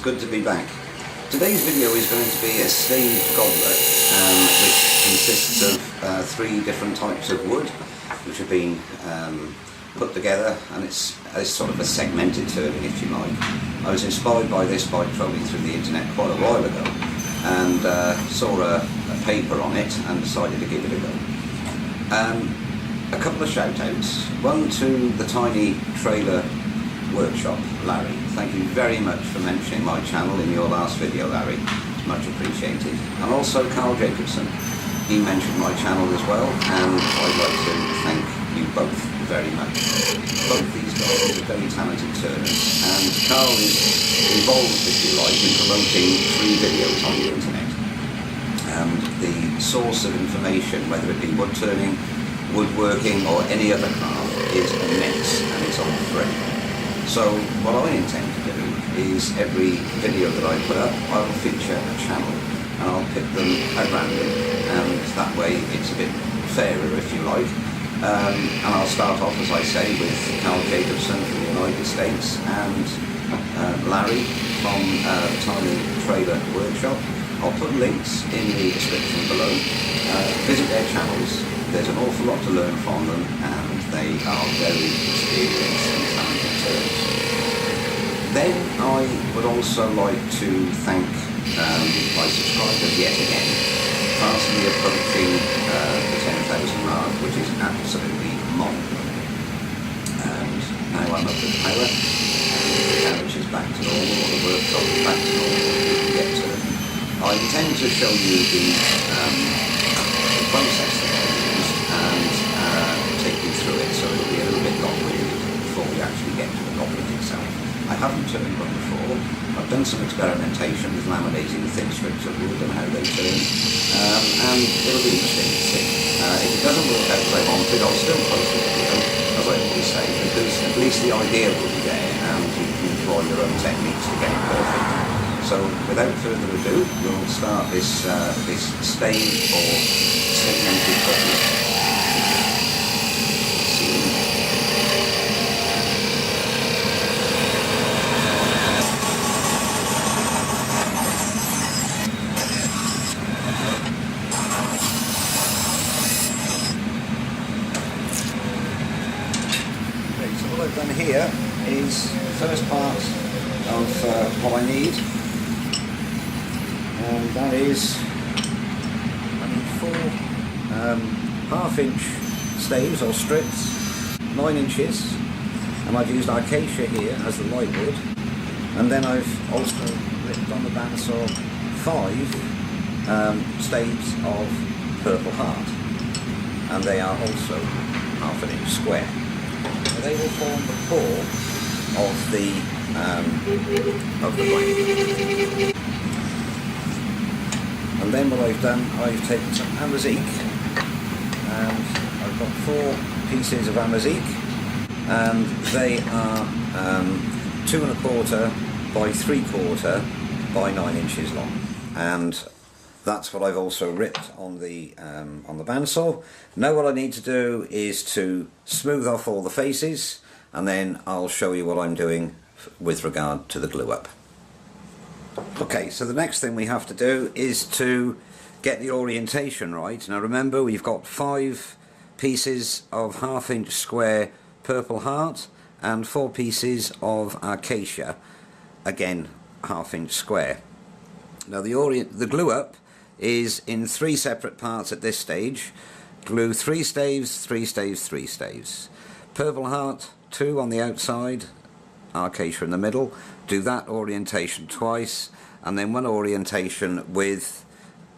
good to be back. Today's video is going to be a staved goblet, which consists of 3 different types of wood, which have been put together, and it's sort of a segmented turning, if you like. I was inspired by this by trolling through the internet quite a while ago, and saw a paper on it and decided to give it a go. A couple of shout outs. One to the Tiny Trailer Workshop, Larry. Thank you very much for mentioning my channel in your last video, Larry. It's much appreciated. And also Carl Jacobson. He mentioned my channel as well, and I'd like to thank you both very much. Both these guys are very talented turners, and Carl is involved, if you like, in promoting free videos on the internet. And the source of information, whether it be wood turning, woodworking or any other craft, is immense, and it's all free. So what I intend to do is every video that I put up, I'll feature a channel and I'll pick them at random, and that way it's a bit fairer, if you like. And I'll start off, as I say, with Carl Jacobson from the United States and Larry from Tiny Trailer Workshop. I'll put links in the description below. Visit their channels. There's an awful lot to learn from them, and they are very experienced and talented turners. Then I would also like to thank my subscribers yet again, fastly approaching the 10,000 mark, which is absolutely mind-blowing. And now I'm up to power, and the carriage is back to normal, the workshop is back to normal, we can get to it. I intend to show you the process that I used and take you through it, so it'll be a little bit long-winded before we actually get to the goblet itself. I haven't turned one before. I've done some experimentation with laminating thin strips of wood and how they turn, and it'll be interesting to see. If it doesn't work out as I wanted, I'll still post the video, as I always say, because at least the idea will be there, and you can employ your own techniques to get it perfect. So without further ado, we'll start this staved or segmented goblet. So what I've done here is the first part of what I need. And that is, I need 4 half-inch staves or strips, 9 inches, and I've used acacia here as the light wood, and then I've also ripped on the bandsaw 5 staves of purple heart, and they are also half an inch square. So they will form the core of the blade. And then what I've done, I've taken some Amazique, and I've got 4 pieces of Amazique, and they are 2 1/4 by 3/4 by 9 inches long, and that's what I've also ripped on the bandsaw. Now what I need to do is to smooth off all the faces, and then I'll show you what I'm doing with regard to the glue up. Okay, so the next thing we have to do is to get the orientation right. Now remember, we've got 5 pieces of half-inch square purple heart and 4 pieces of acacia, again half-inch square. Now the glue up is in 3 separate parts at this stage. Glue 3 staves, 3 staves, 3 staves. Purple heart 2 on the outside, acacia in the middle. Do that orientation twice, and then 1 orientation with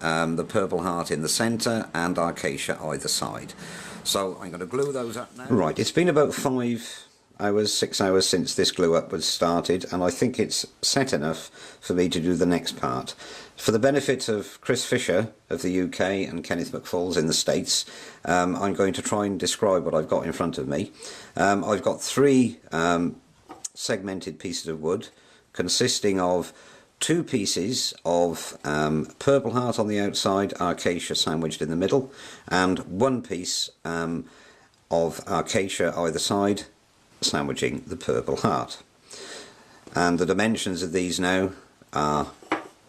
the purple heart in the centre and acacia either side. So I'm going to glue those up now. Right, it's been about 5 hours, 6 hours since this glue up was started, and I think it's set enough for me to do the next part. For the benefit of Chris Fisher of the UK and Kenneth McFalls in the States, I'm going to try and describe what I've got in front of me. I've got 3 segmented pieces of wood consisting of 2 pieces of purple heart on the outside, acacia sandwiched in the middle, and 1 piece of acacia either side, sandwiching the purple heart. And the dimensions of these now are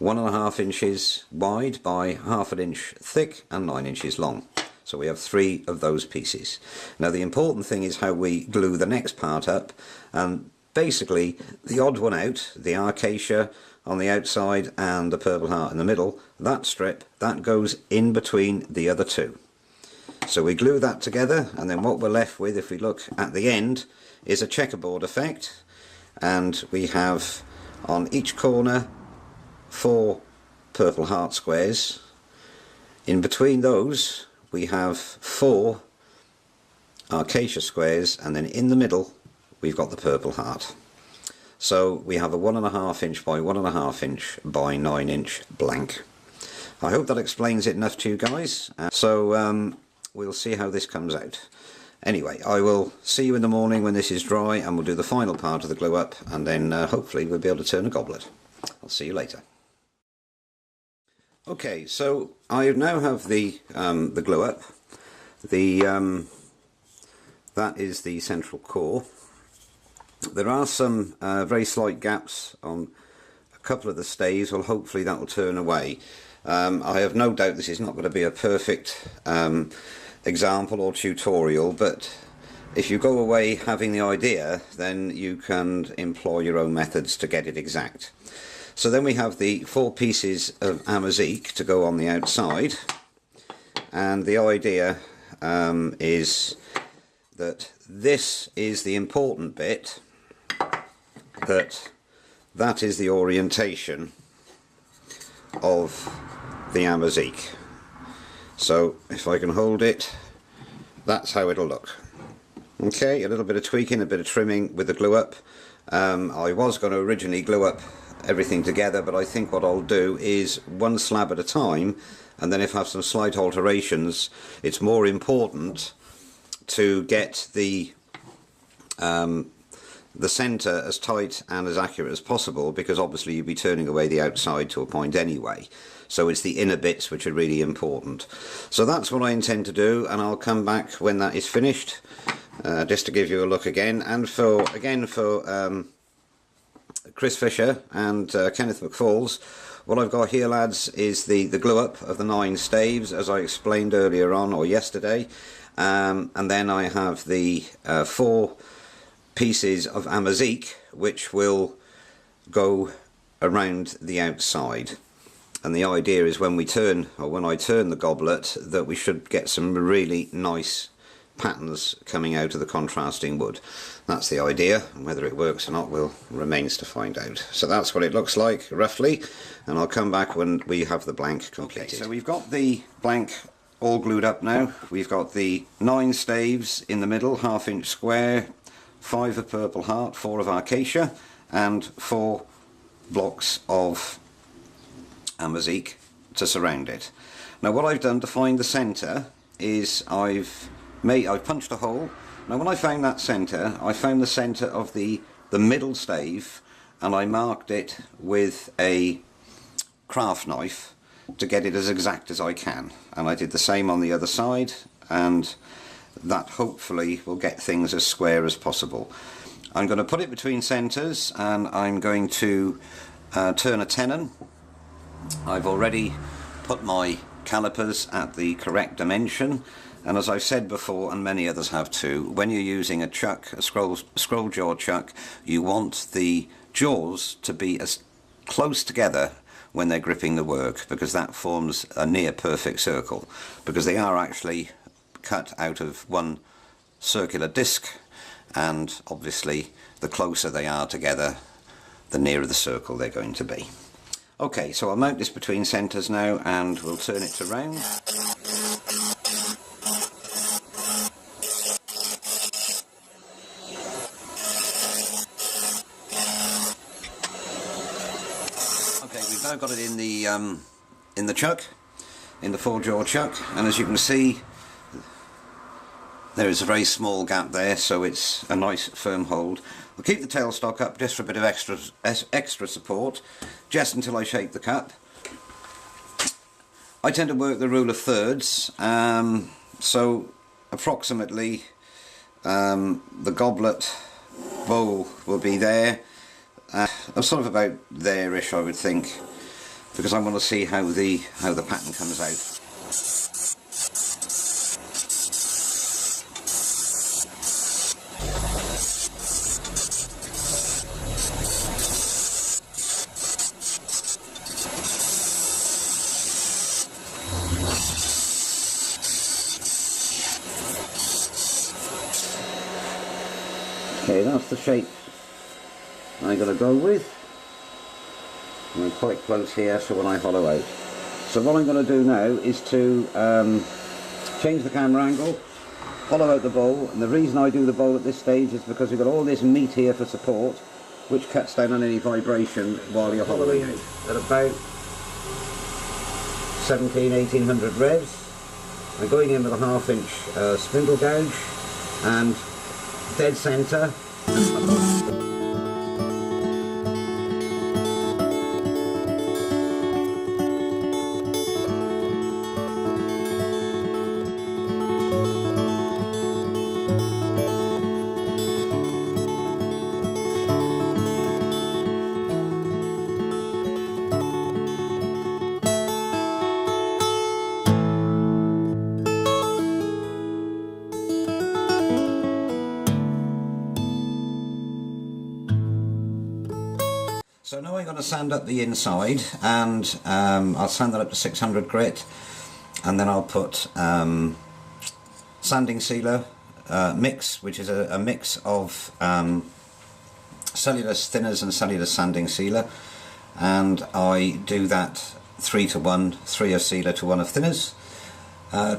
1.5 inches wide by 1/2 inch thick and 9 inches long. So we have 3 of those pieces. Now the important thing is how we glue the next part up, and basically the odd one out, the acacia on the outside and the purple heart in the middle, that strip, that goes in between the other 2. So we glue that together, and then what we're left with, if we look at the end, is a checkerboard effect, and we have on each corner 4 purple heart squares. In between those we have 4 acacia squares, and then in the middle we've got the purple heart. So we have a 1.5 inch by 1.5 inch by 9 inch blank. I hope that explains it enough to you guys. So we'll see how this comes out. Anyway, I will see you in the morning when this is dry, and we'll do the final part of the glue up, and then hopefully we'll be able to turn a goblet. I'll see you later. Okay, so I now have the glue up. That is the central core. There are some very slight gaps on a couple of the staves. Well, hopefully that will turn away. I have no doubt this is not going to be a perfect example or tutorial, but if you go away having the idea, then you can employ your own methods to get it exact. So then we have the 4 pieces of Amazique to go on the outside, and the idea is that this is the important bit, that is the orientation of the Amazique. So if I can hold it, that's how it'll look. Okay, a little bit of tweaking, a bit of trimming with the glue up. I was going to originally glue up everything together, but I think what I'll do is one slab at a time, and then if I have some slight alterations, it's more important to get the centre as tight and as accurate as possible, because obviously you'll be turning away the outside to a point anyway. So it's the inner bits which are really important. So that's what I intend to do, and I'll come back when that is finished, just to give you a look again. And for Chris Fisher and Kenneth McFalls, what I've got here, lads, is the glue up of the 9 staves, as I explained earlier on, or yesterday. And then I have the 4 pieces of Amazique which will go around the outside. And the idea is when I turn the goblet, that we should get some really nice patterns coming out of the contrasting wood. That's the idea, and whether it works or not remains to find out. So that's what it looks like roughly, and I'll come back when we have the blank completed. Okay, so we've got the blank all glued up now. We've got the 9 staves in the middle, 1/2 inch square, 5 of purple heart, 4 of acacia, and 4 blocks of Amazique to surround it. Now what I've done to find the centre is I've punched a hole. Now when I found that centre, I found the centre of the middle stave, and I marked it with a craft knife to get it as exact as I can, and I did the same on the other side, and that hopefully will get things as square as possible. I'm going to put it between centres, and I'm going to turn a tenon. I've already put my calipers at the correct dimension, and as I've said before, and many others have too, when you're using a chuck, a scroll jaw chuck, you want the jaws to be as close together when they're gripping the work, because that forms a near perfect circle, because they are actually cut out of one circular disc, and obviously the closer they are together, the nearer the circle they're going to be. Okay, so I'll mount this between centres now, and we'll turn it to round. Okay, we've now got it in the chuck, in the 4-jaw chuck, and as you can see, there is a very small gap there, so it's a nice firm hold. I'll keep the tailstock up just for a bit of extra support, just until I shake the cup. I tend to work the rule of thirds, so approximately the goblet bowl will be there, I'm sort of about there-ish, I would think, because I want to see how the pattern comes out. Okay, that's the shape I'm going to go with. I'm quite close here, so when I hollow out. So what I'm going to do now is to change the camera angle, hollow out the bowl, and the reason I do the bowl at this stage is because we've got all this meat here for support, which cuts down on any vibration while you're hollowing out. At about 1800 revs, I'm going in with a 1/2 inch spindle gouge, and dead centre. So now I'm going to sand up the inside, and I'll sand that up to 600 grit, and then I'll put sanding sealer mix, which is a mix of cellulose thinners and cellulose sanding sealer, and I do that 3 to 1, 3 of sealer to 1 of thinners.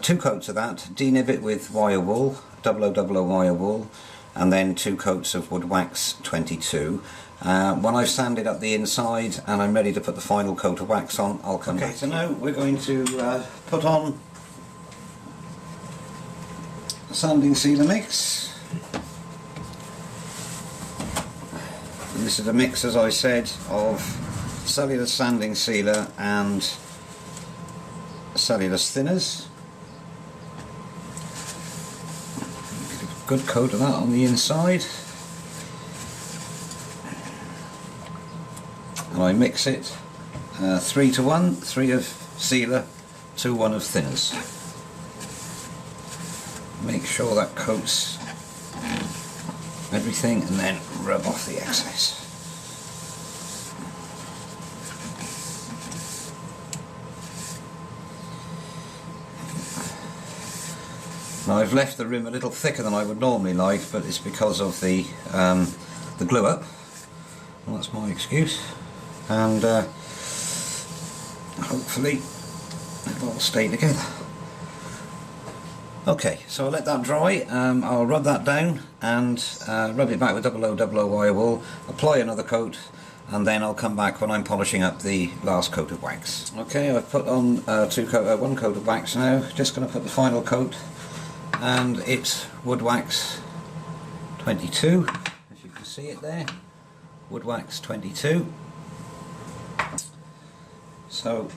2 coats of that, denib it with wire wool, 0000 wire wool, and then 2 coats of wood wax 22. When I've sanded up the inside and I'm ready to put the final coat of wax on, I'll come back. So now we're going to put on a sanding sealer mix. And this is a mix, as I said, of cellulose sanding sealer and cellulose thinners. Get a good coat of that on the inside. And I mix it 3 to 1, 3 of sealer to 1 of thinners. Make sure that coats everything, and then rub off the excess. Now I've left the rim a little thicker than I would normally like, but it's because of the glue up. Well, that's my excuse. And hopefully it'll all stay together. Okay, so I'll let that dry. I'll rub that down and rub it back with 0000 wire wool, apply another coat, and then I'll come back when I'm polishing up the last coat of wax. Okay, I've put on 1 coat of wax now. Just going to put the final coat, and it's wood wax 22, as you can see it there, wood wax 22. So,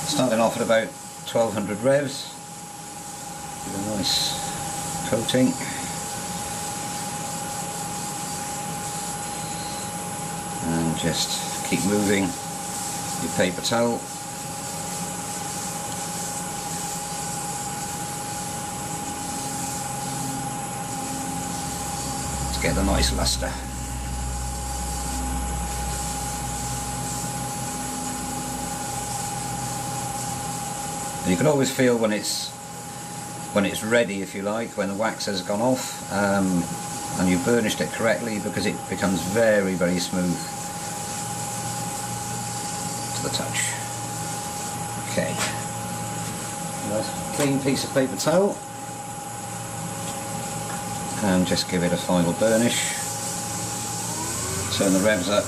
starting off at about 1200 revs, with a nice coating. And just keep moving your paper towel. To get a nice luster. And you can always feel when it's ready, if you like, when the wax has gone off, and you've burnished it correctly, because it becomes very, very smooth to the touch. Okay, nice clean piece of paper towel, and just give it a final burnish. Turn the revs up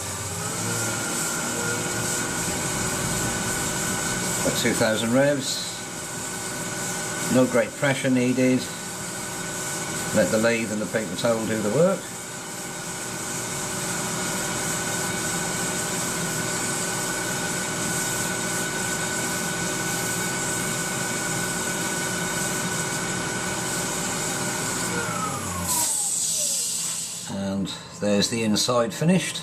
by 2000 revs. No great pressure needed. Let the lathe and the paper towel do the work. there's the inside finished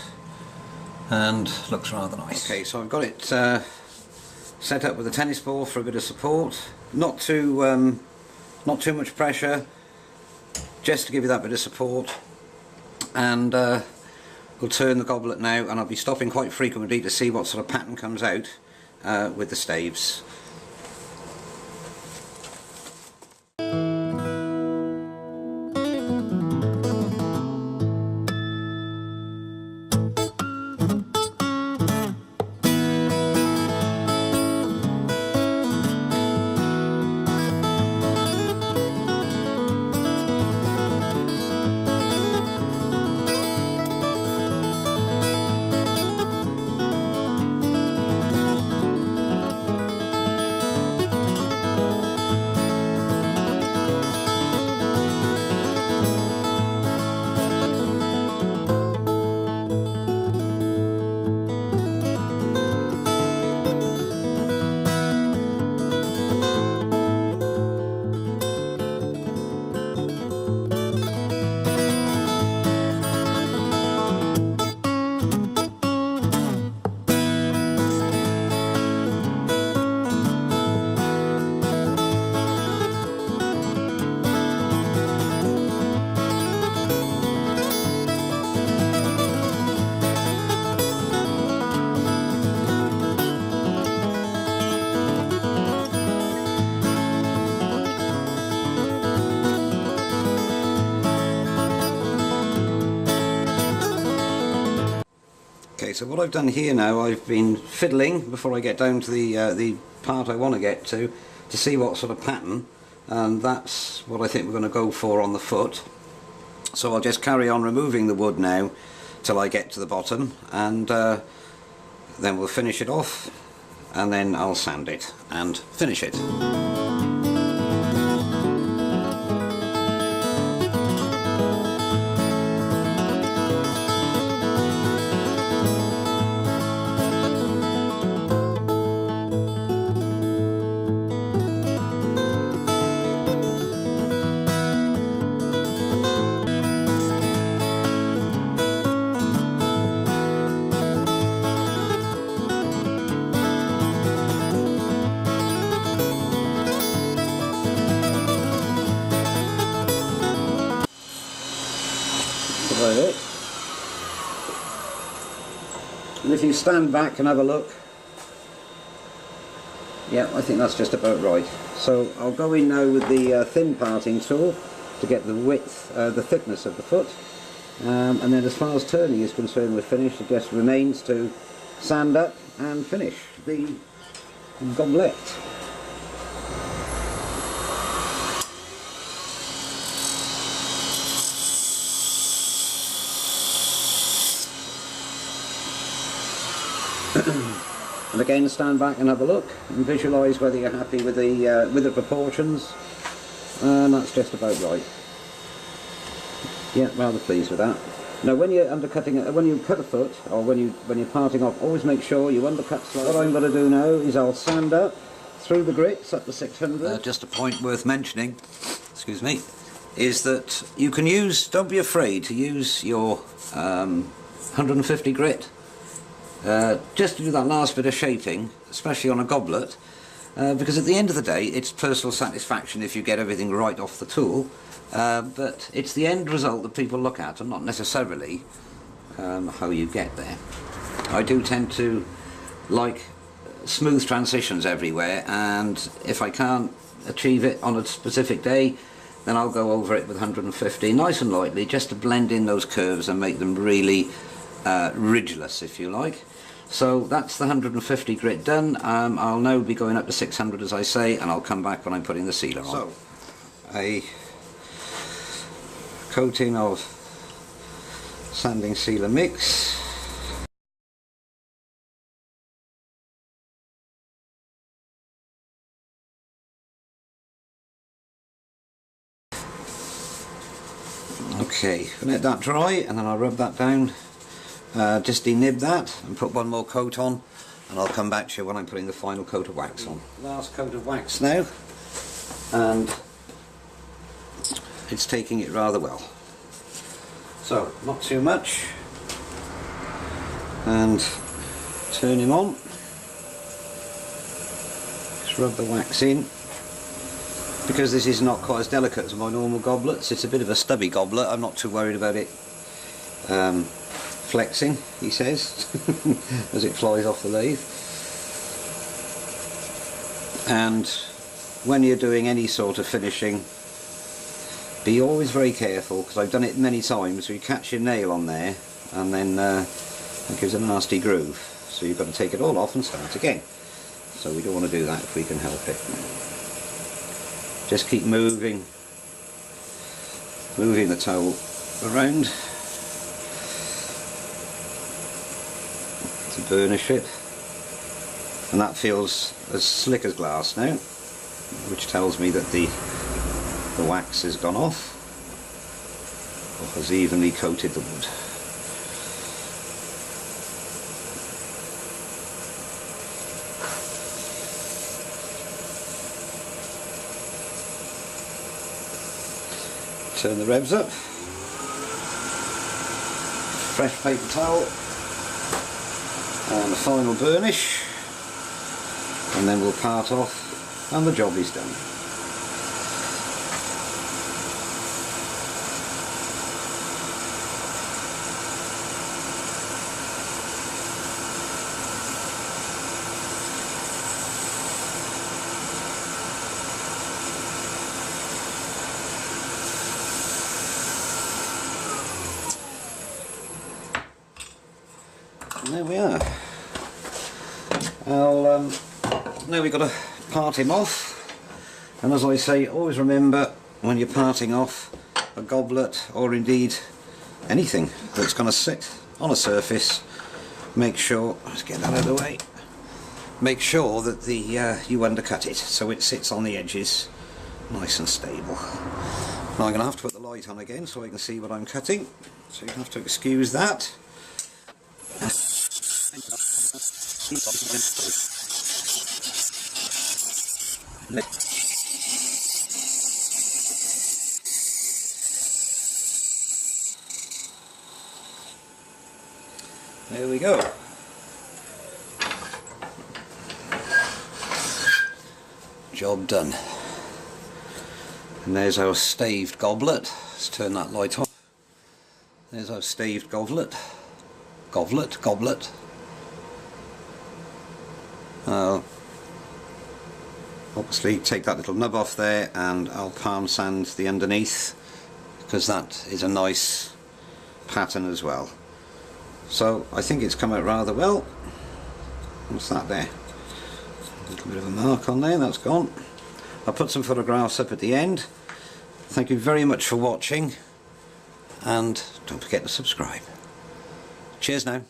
and looks rather nice. Okay, so I've got it set up with a tennis ball for a bit of support. Not too much pressure, just to give you that bit of support. And we'll turn the goblet now, and I'll be stopping quite frequently to see what sort of pattern comes out with the staves. Okay, so what I've done here now, I've been fiddling before I get down to the part I want to get to see what sort of pattern, and that's what I think we're going to go for on the foot. So I'll just carry on removing the wood now till I get to the bottom, and then we'll finish it off, and then I'll sand it and finish it. About it. And if you stand back and have a look, yeah, I think that's just about right. So I'll go in now with the thin parting tool to get the width, the thickness of the foot, and then as far as turning is concerned, we're finished. It just remains to sand up and finish the goblet. And again, stand back and have a look and visualise whether you're happy with the proportions, and that's just about right. Yeah, rather pleased with that. Now, when you're undercutting it, when you cut a foot, or when you're parting off, always make sure you undercut slightly. What I'm going to do now is I'll sand up through the grits up to 600. Just a point worth mentioning, excuse me, is that you can use. Don't be afraid to use your 150 grit. Just to do that last bit of shaping, especially on a goblet, because at the end of the day it's personal satisfaction if you get everything right off the tool, but it's the end result that people look at and not necessarily how you get there. I do tend to like smooth transitions everywhere, and if I can't achieve it on a specific day, then I'll go over it with 150 nice and lightly, just to blend in those curves and make them really ridgeless, if you like. So that's the 150 grit done. I'll now be going up to 600, as I say, and I'll come back when I'm putting the sealer on. So, a coating of sanding sealer mix. Okay, let that dry, and then I'll rub that down. Just denib that and put one more coat on, and I'll come back to you when I'm putting the final coat of wax on. Last coat of wax now, and it's taking it rather well. So, not too much, and turn him on. Just rub the wax in. Because this is not quite as delicate as my normal goblets, it's a bit of a stubby goblet. I'm not too worried about it flexing, he says, as it flies off the lathe. And when you're doing any sort of finishing, be always very careful, because I've done it many times. You catch your nail on there and then it gives a nasty groove, so you've got to take it all off and start again. So we don't want to do that if we can help it. Just keep moving the towel around to burnish it, and that feels as slick as glass now, which tells me that the wax has gone off or has evenly coated the wood. Turn the revs up, fresh paper towel and a final burnish, and then we'll part off and the job is done. And there we are. Now we've got to part him off, and as I say, always remember when you're parting off a goblet, or indeed anything that's going to sit on a surface, make sure, let's get that out of the way, make sure that you undercut it so it sits on the edges nice and stable. Now I'm going to have to put the light on again so I can see what I'm cutting, so you have to excuse that. There we go. Job done. And there's our staved goblet. Let's turn that light off. There's our staved goblet. Goblet. Obviously take that little nub off there, and I'll palm sand the underneath, because that is a nice pattern as well. So I think it's come out rather well. What's that there? A little bit of a mark on there, that's gone. I'll put some photographs up at the end. Thank you very much for watching, and don't forget to subscribe. Cheers now.